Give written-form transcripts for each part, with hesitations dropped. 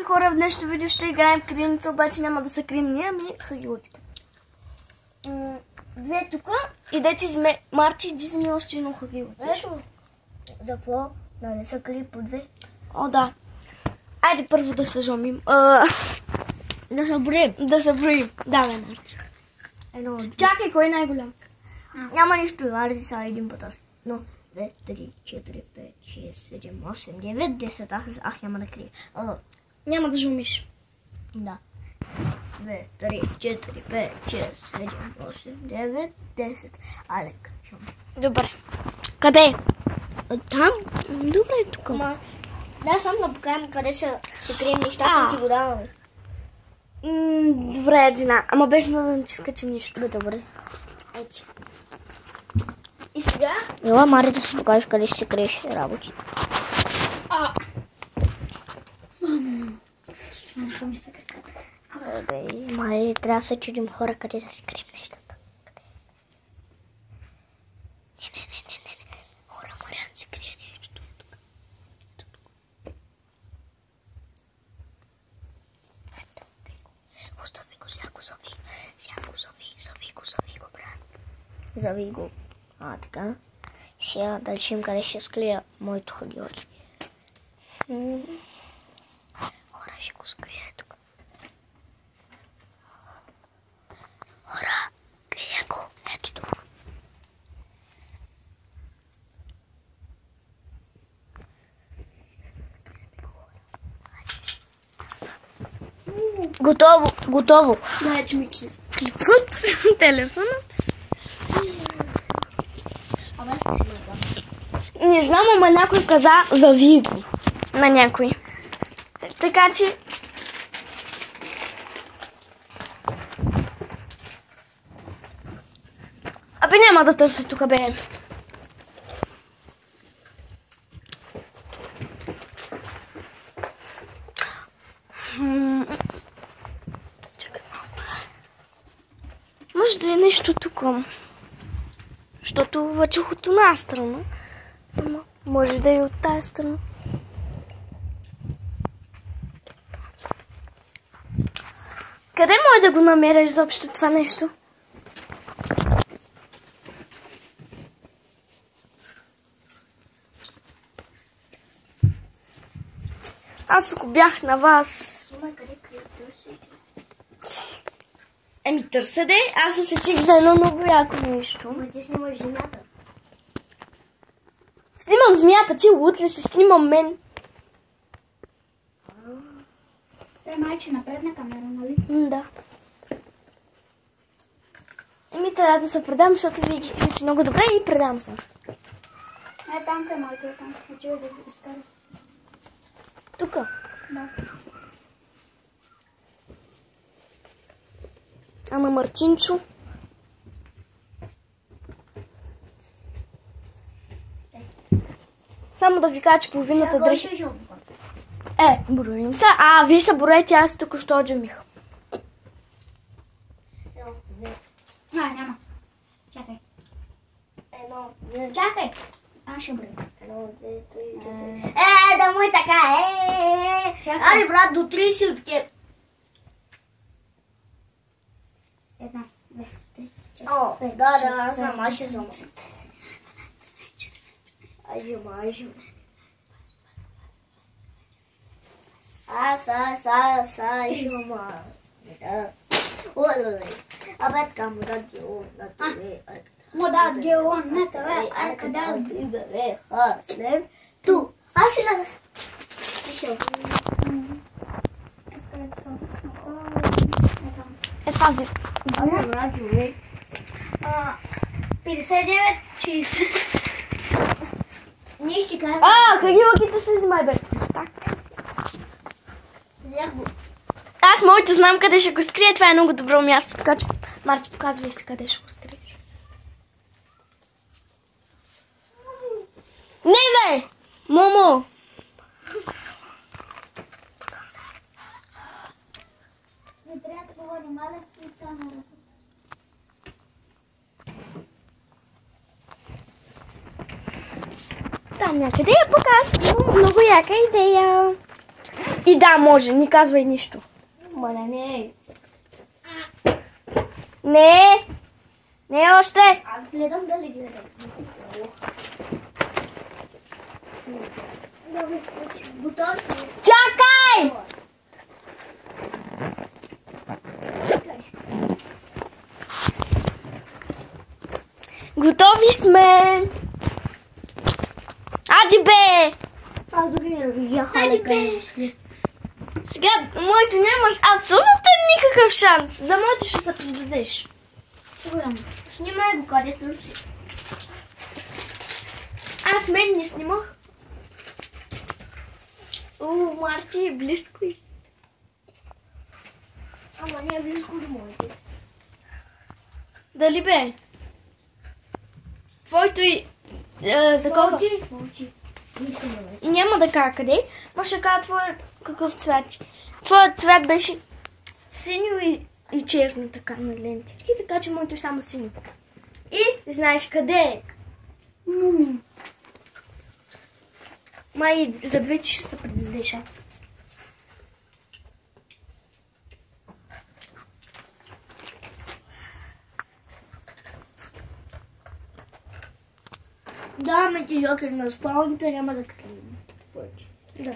Здрасти хора, в днешното видео ще играем в криеница, обаче няма да са крием ние, ами хагилките. Две тука и дете изме... Марти, иди вземи още едно хагило. Ето. За какво? Да не са кри по две. О, да. Айде първо да съжомим. Да се броим. Да се броим. Давай, Марти. Едно. Чакай, кой е най-голям? Няма нищо. Аре сега един път аз. 1, 2, 3, 4, 5, 6, 7, 8, 9, 10. Аз няма да крия. Няма да жумиш. Да. 2, 3, 4, 5, 6, 7, 8, 9, 10. Алек. Добре. Къде? Там? Добре, тук. Да, сам да покажем къде се крием нещата и ти го даваме. Добре, Джина. Ама без да натискате нищо. Бе, добре. Ето. И сега? Ела, Мари, да си покажеш къде ще се криеш работи. Смърха ми се краката. Мари, трябва да се чудим хора къде да си крием нещата. Не. Хора, Мариан се крие нещо. Остави го, сега го зови. Зови го, брат. Зови го. Така. Сега да решим къде ще скрия моето хагилки. Хора, ще го скрия тук. Хора, крия го. Ето тук. Готово. Да, че ми клипват телефона. Не знам, ама някой каза за Виго. На някой. Така че... Абе няма да търся тук, бе. Чакай малко. Може да е нещо тук. Защото въчух от една страна. Може да е от тази страна. Къде може да го намеря изобщо това нещо? Аз ако бях на вас... Еми търся де, аз се сетих за едно много яко нещо. Ма ти снимаш земята. Снимам змията, ти луд ли се снимам мен? Те майче напредна камера, нали? Да. Еми трябва да се предам, защото ви ги кричи много добре и предам се. Там е моето, там. Хочу да се изкара. Тука? Да. А на Мартинчо? Само да ви кажа, че половината дръжи. Броим се. Вие се броете, аз тук що отжамих. Няма. Чакай. Чакай. Аз ще броя. 1, 2, 3, 4. Да му е така. Аре, брат, до 30 от теб. 1, 2, 3, 4. Да, аз съм, аз ще съм. Айжу. Аз, жума. Абе, така му дадат геон на тебе. Му дадат геон на тебе, а къде аз бе, хаслен. Ту, аз си зазас. Тишо. Тази. Абе, брат, човек. 59, 60. Ние ще кажем. Хагилките се взимай, бе. Аз моите знам къде ще го скрия. Това е много добро място, така че Марти, показвай си къде ще го скриеш. Не, бе! Момо! Не трябва да говорим, малък и стана. Там някъде я показвам. Много яка идея. И да, може, не казвай нищо. Ма не. Не. Не още. Аз гледам дали гледам. Готов сме. Чакай! Готови сме. Ади бе! Аз дори не видях. Хайде бе! Сега, моето нямаш абсолютно никакъв шанс. За моето ще се предадеш. Сигурно. Снимай го където си. Аз мен не снимах. О, Марти, близко е. Ама не е близко до моите. Дали бе? Твоето и... за колко? Мълчи. Няма да кажа къде, но ще кажа твоя какъв цвят. Твоят цвят беше синьо и черно така на лентички, така че моето е само синьо. И знаеш къде е? Май за двете ще се предадеш. Да, ме ти жокер на спалните няма да клеим. Да.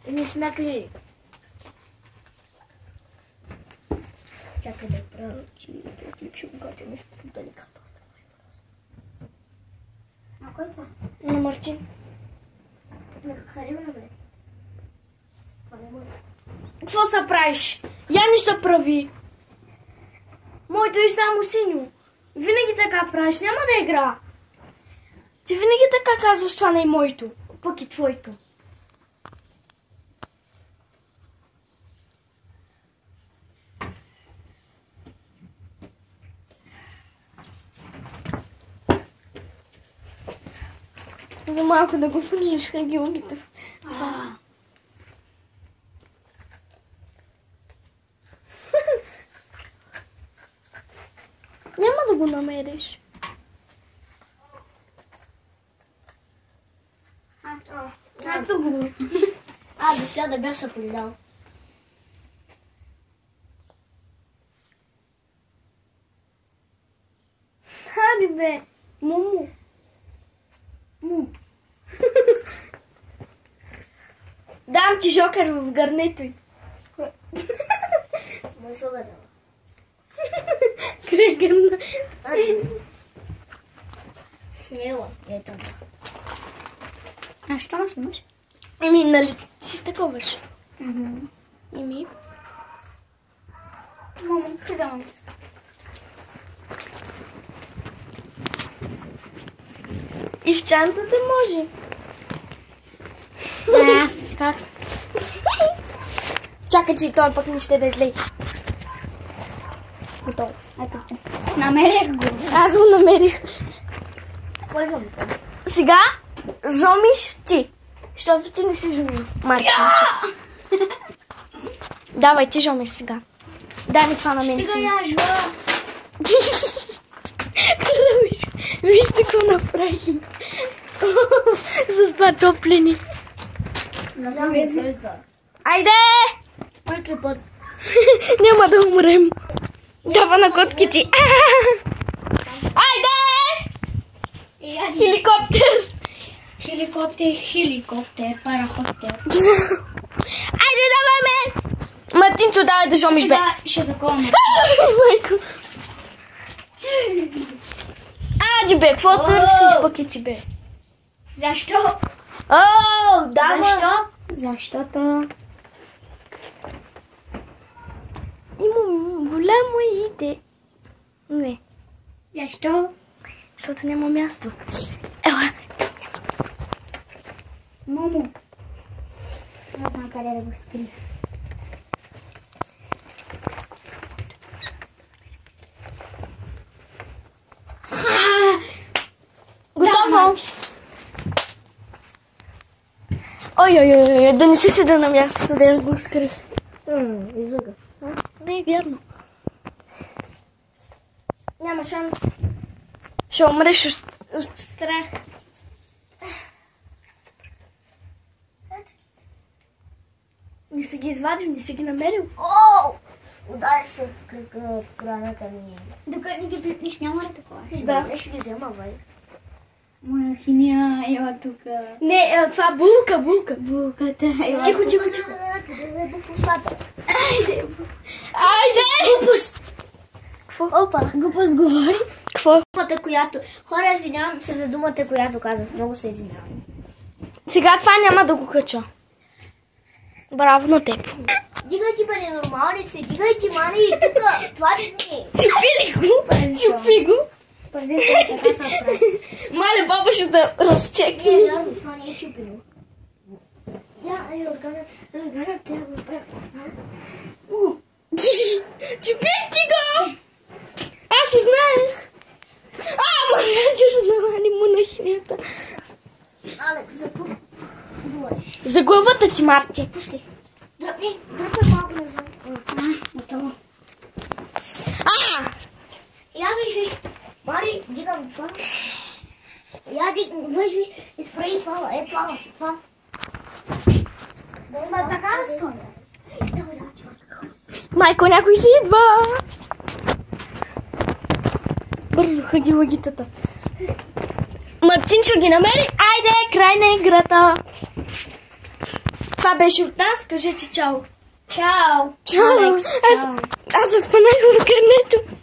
Не сме клеили. Чакай да правя, че ще го кажа нещо по-деликатно. А кой това? На Мартин. Не харива на мен. Какво се правиш? Я не се прави. Моето е само синьо. Винаги така правиш, няма да игра. Ти винаги така казваш, това не е моето, пък и твоето. За малко да го фърлиш хагилгите. Няма да го намериш. Ето го. До сега да бях се предал. Хади бе, Муму. Дам ти жокер в гърнето й. Може да дава. Къде гърна? Ела, ето. А що ме снимаш? Еми, нали си таковаш? Еми. Мамо, къде мам? И в чантата може. Аз как? Чакай, че и той пък не ще да излей. Готово. Ето че. Намерих го. Аз го намерих. Кой го това? Сега жомиш ти. Защото ти не си жомил. Маркинче. Давай, ти жомиш сега. Дай ми това на мен. Стига я жуа. Вижте какво направи. С това чоплени. Айде! Майка път. Няма да умрем. Дава на котките. Айде! Хеликоптер! Хеликоптер, парахоптер. Айде, давай ме! Мартинчо, давай да жомиш, бе. Сега ще заколна. Майко. Айде, бе, какво търсиш пакети, бе? Защо? О, да, Защо? Защото... Имам голямо иде. Не, Защо? защото няма място. Ела. Мамо. Не знам къде да го скрия. Готово. Ой, да не си седа на мястото, да я го скрих. Излага. Не е вярно. Няма шанс. Ще умреш от страх. Не си ги извадил, не си ги намерил. О! Удари се в кръка в раната ми. Докато не ги пипнеш, няма ли такова? Да. Ще ги взема, бай. Моя хиня, ела тук. Не, това булка. Булката, ела. Тихо. Айде! Глупост! Какво? Опа! Глупост говори. Какво? Думата, която... Хора, извинявам се за думата, която казах. Много се извинявам. Сега това няма да го кача. Браво на теб. Дигай ти, бе, ненормалнице. Дигай ти, Мари. Тук. Това ли ми? Чупи го. Първи се, така се прави. Маля, баба ще да разчекне. Не, вярно, това не е чупено. Органът трябва да прави. Чупих ти го! Аз се знаех. Маля, ще намали му на хинята. Алекс, за какво говориш? За главата ти, Марти. Пускай. Дръпни малко назад. Готово. Я вижи. Мари, дигам това. Я вижи. Изправи това. Това. Да има така да стоя. Майко, някой си идва. Бързо ходи лагитата. Мартин ще ги намери. Айде, край на играта. Това беше от нас. Кажете чао. Чао. Чао. Алекс, чао. Аз заспанах в гърнето.